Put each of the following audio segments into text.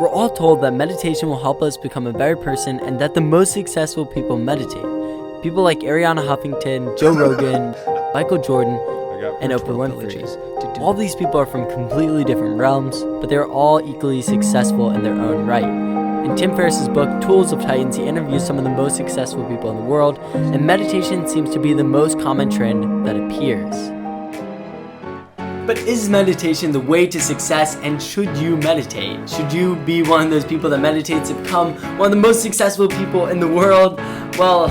We're all told that meditation will help us become a better person and that the most successful people meditate. People like Ariana Huffington, Joe Rogan, Michael Jordan, and Oprah Winfrey. All these people are from completely different realms, but they're all equally successful in their own right. In Tim Ferriss's book, Tools of Titans, he interviews some of the most successful people in the world, and meditation seems to be the most common trend that appears. But is meditation the way to success, and should you meditate? Should you be one of those people that meditates to become one of the most successful people in the world? Well,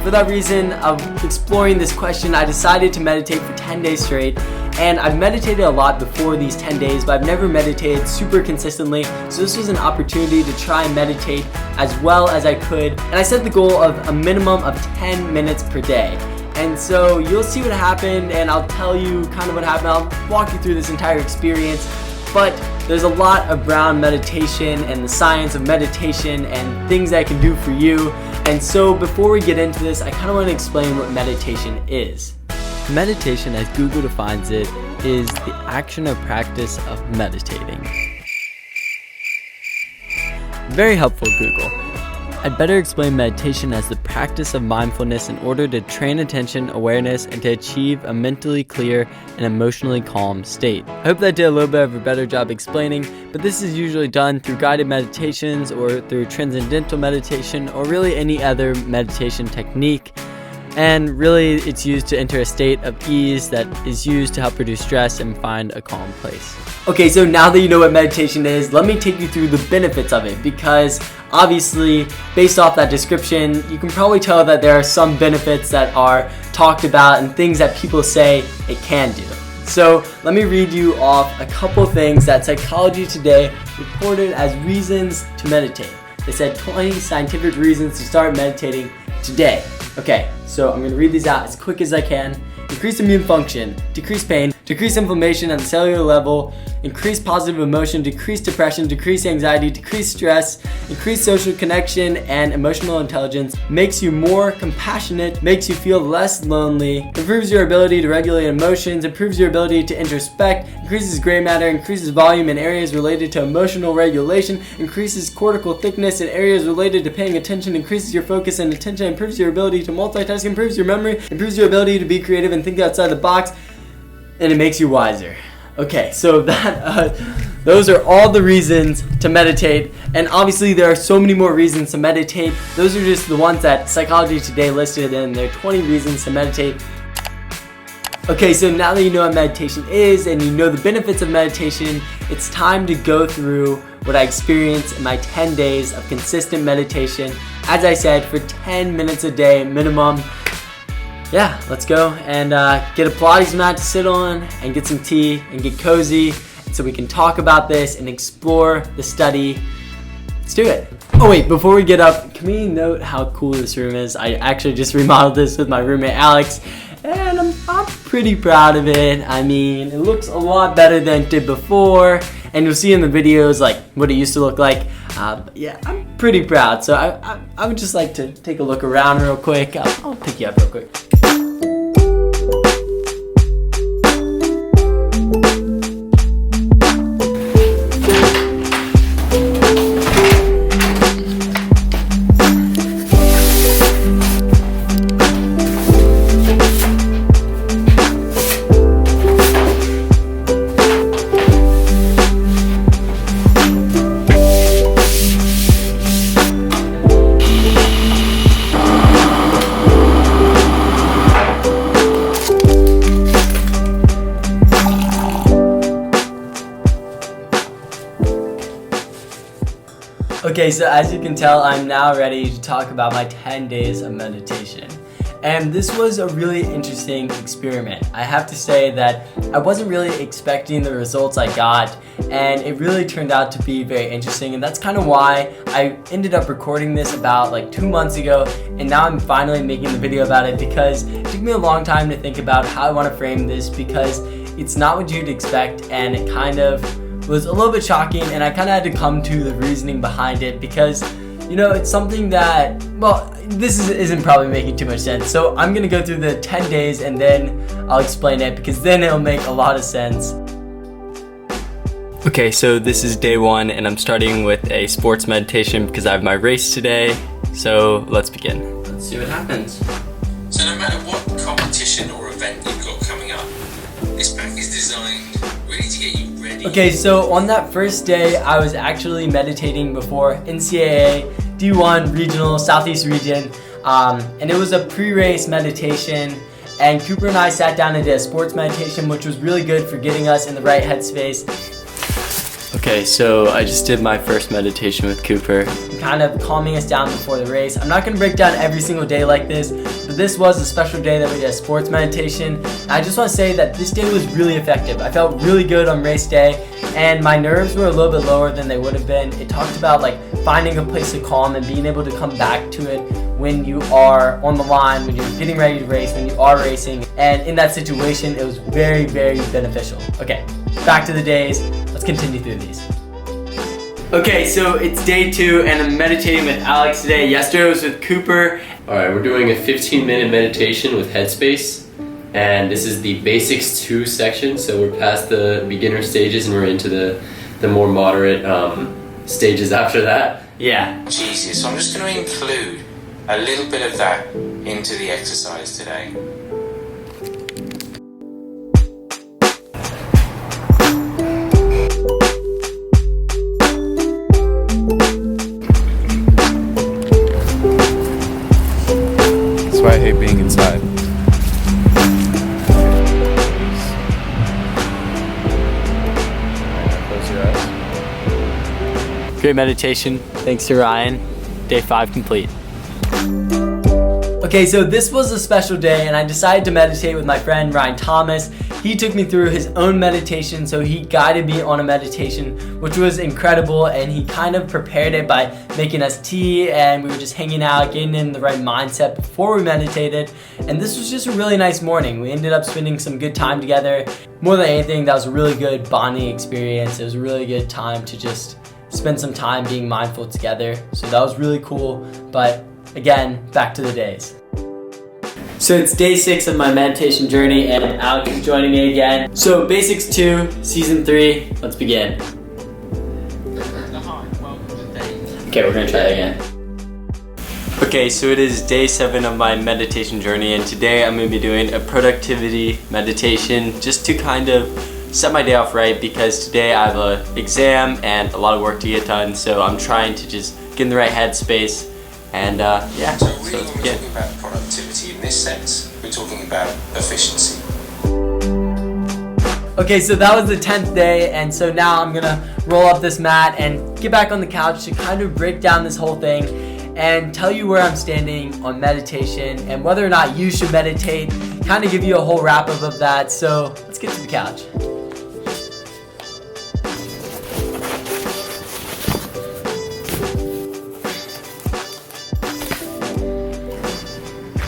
for that reason of exploring this question, I decided to meditate for 10 days straight. And I've meditated a lot before these 10 days, but I've never meditated super consistently. So this was an opportunity to try and meditate as well as I could. And I set the goal of a minimum of 10 minutes per day. And so you'll see what happened, and I'll tell you kind of what happened. I'll walk you through this entire experience. But there's a lot around meditation and the science of meditation and things that it can do for you. And so before we get into this, I kind of want to explain what meditation is. Meditation, as Google defines it, is the action or practice of meditating. Very helpful, Google. I'd better explain meditation as the practice of mindfulness in order to train attention, awareness, and to achieve a mentally clear and emotionally calm state. I hope that I did a little bit of a better job explaining, but this is usually done through guided meditations or through transcendental meditation or really any other meditation technique. And really, it's used to enter a state of ease that is used to help reduce stress and find a calm place. Okay, so now that you know what meditation is, let me take you through the benefits of it, because obviously, based off that description, you can probably tell that there are some benefits that are talked about and things that people say it can do. So let me read you off a couple things that Psychology Today reported as reasons to meditate. They said 20 scientific reasons to start meditating today. Okay, so I'm going to read these out as quick as I can. Increase immune function, decrease pain, decrease inflammation at the cellular level, increase positive emotion, decrease depression, decrease anxiety, decrease stress, increase social connection and emotional intelligence, makes you more compassionate, makes you feel less lonely, improves your ability to regulate emotions, improves your ability to introspect, increases gray matter, increases volume in areas related to emotional regulation, increases cortical thickness in areas related to paying attention, increases your focus and attention, improves your ability to multitask, improves your memory, improves your ability to be creative and think outside the box, and it makes you wiser. Okay, so those are all the reasons to meditate, and obviously there are so many more reasons to meditate. Those are just the ones that Psychology Today listed, and there are 20 reasons to meditate. Okay, so now that you know what meditation is and you know the benefits of meditation, it's time to go through what I experienced in my 10 days of consistent meditation. As I said, for 10 minutes a day minimum. Yeah, let's go and get a Pilates mat to sit on and get some tea and get cozy so we can talk about this and explore the study. Let's do it. Oh wait, before we get up, can we note how cool this room is? I actually just remodeled this with my roommate Alex, and I'm pretty proud of it. I mean, it looks a lot better than it did before, and you'll see in the videos like what it used to look like. But yeah, I'm pretty proud. So I would just like to take a look around real quick. I'll pick you up real quick. Okay, so as you can tell, I'm now ready to talk about my 10 days of meditation. And this was a really interesting experiment. I have to say that I wasn't really expecting the results I got, and it really turned out to be very interesting, and that's kind of why I ended up recording this about like 2 months ago, and now I'm finally making the video about it because it took me a long time to think about how I want to frame this, because it's not what you'd expect, and it kind of was a little bit shocking, and I kind of had to come to the reasoning behind it because, you know, it's something that, well, this isn't probably making too much sense. So I'm going to go through the 10 days and then I'll explain it, because then it'll make a lot of sense. Okay, so this is day 1 and I'm starting with a sports meditation because I have my race today. So let's begin. Let's see what happens. So no matter what competition or event you've got coming up, this pack is designed really to get you ready. Okay, so on that first day, I was actually meditating before NCAA D1 Regional Southeast Region, and it was a pre-race meditation. And Cooper and I sat down and did a sports meditation, which was really good for getting us in the right headspace. Okay, so I just did my first meditation with Cooper. Kind of calming us down before the race. I'm not going to break down every single day like this, but this was a special day that we did a sports meditation. And I just want to say that this day was really effective. I felt really good on race day, and my nerves were a little bit lower than they would have been. It talked about like finding a place of calm and being able to come back to it when you are on the line, when you're getting ready to race, when you are racing. And in that situation, it was very, very beneficial. Okay, back to the days. Let's continue through these. Okay, so it's day 2 and I'm meditating with Alex today. Yesterday was with Cooper. Alright, we're doing a 15-minute meditation with Headspace, and this is the Basics 2 section, so we're past the beginner stages and we're into the more moderate stages after that. Yeah. Jesus, so I'm just going to include a little bit of that into the exercise today. That's why I hate being inside. Close your eyes. Great meditation. Thanks to Ryan. Day 5 complete. Okay, so this was a special day and I decided to meditate with my friend Ryan Thomas. He took me through his own meditation, so he guided me on a meditation, which was incredible, and he kind of prepared it by making us tea, and we were just hanging out, getting in the right mindset before we meditated. And this was just a really nice morning. We ended up spending some good time together. More than anything, that was a really good bonding experience. It was a really good time to just spend some time being mindful together. So that was really cool. But again, back to the days. So it's day 6 of my meditation journey and Alex is joining me again. So Basics 2, Season 3, let's begin. Okay, we're gonna try that again. Okay, so it is day 7 of my meditation journey, and today I'm gonna be doing a productivity meditation just to kind of set my day off right, because today I have an exam and a lot of work to get done, so I'm trying to just get in the right headspace. And yeah, So let's really when we're begin. talking about productivity in this sense, we're talking about efficiency. Okay, so that was the 10th day, and so now I'm gonna roll up this mat and get back on the couch to kind of break down this whole thing and tell you where I'm standing on meditation and whether or not you should meditate, kind of give you a whole wrap up of that. So let's get to the couch.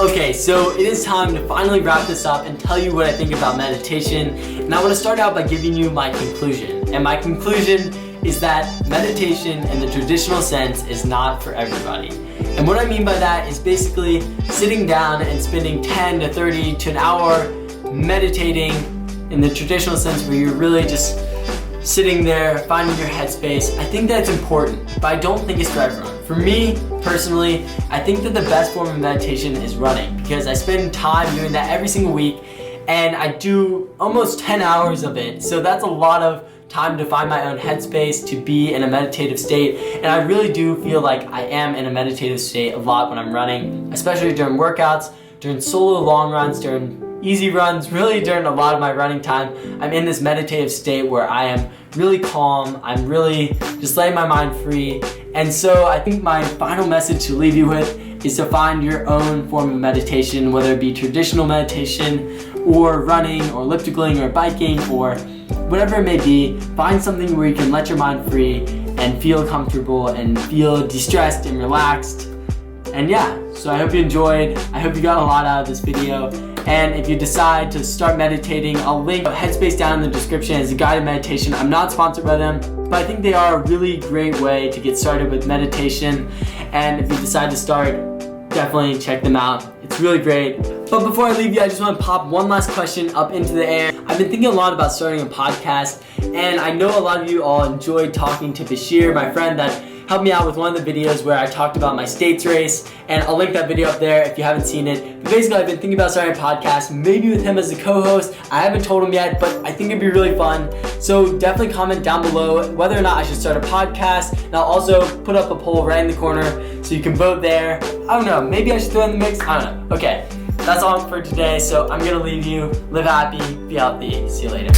Okay, so it is time to finally wrap this up and tell you what I think about meditation. And I want to start out by giving you my conclusion. And my conclusion is that meditation in the traditional sense is not for everybody. And what I mean by that is basically sitting down and spending 10 to 30 to an hour meditating in the traditional sense where you're really just sitting there, finding your headspace. I think that's important, but I don't think it's for everyone. For me, personally, I think that the best form of meditation is running, because I spend time doing that every single week, and I do almost 10 hours of it. So that's a lot of time to find my own headspace, to be in a meditative state. And I really do feel like I am in a meditative state a lot when I'm running, especially during workouts, during solo long runs, during easy runs, really during a lot of my running time. I'm in this meditative state where I am really calm, I'm really just letting my mind free. And so I think my final message to leave you with is to find your own form of meditation, whether it be traditional meditation or running or ellipticaling or biking or whatever it may be. Find something where you can let your mind free and feel comfortable and feel de-stressed and relaxed. And yeah, so I hope you enjoyed. I hope you got a lot out of this video. And if you decide to start meditating, I'll link Headspace down in the description as a guided meditation. I'm not sponsored by them, but I think they are a really great way to get started with meditation. And if you decide to start, definitely check them out. It's really great. But before I leave you, I just want to pop one last question up into the air. I've been thinking a lot about starting a podcast, and I know a lot of you all enjoyed talking to Bashir, my friend that helped me out with one of the videos where I talked about my states race, and I'll link that video up there if you haven't seen it. But basically, I've been thinking about starting a podcast, maybe with him as a co-host. I haven't told him yet, but I think it'd be really fun. So definitely comment down below whether or not I should start a podcast, and I'll also put up a poll right in the corner so you can vote there. I don't know, maybe I should throw in the mix, I don't know. Okay, that's all for today, so I'm gonna leave you. Live happy, be healthy, see you later.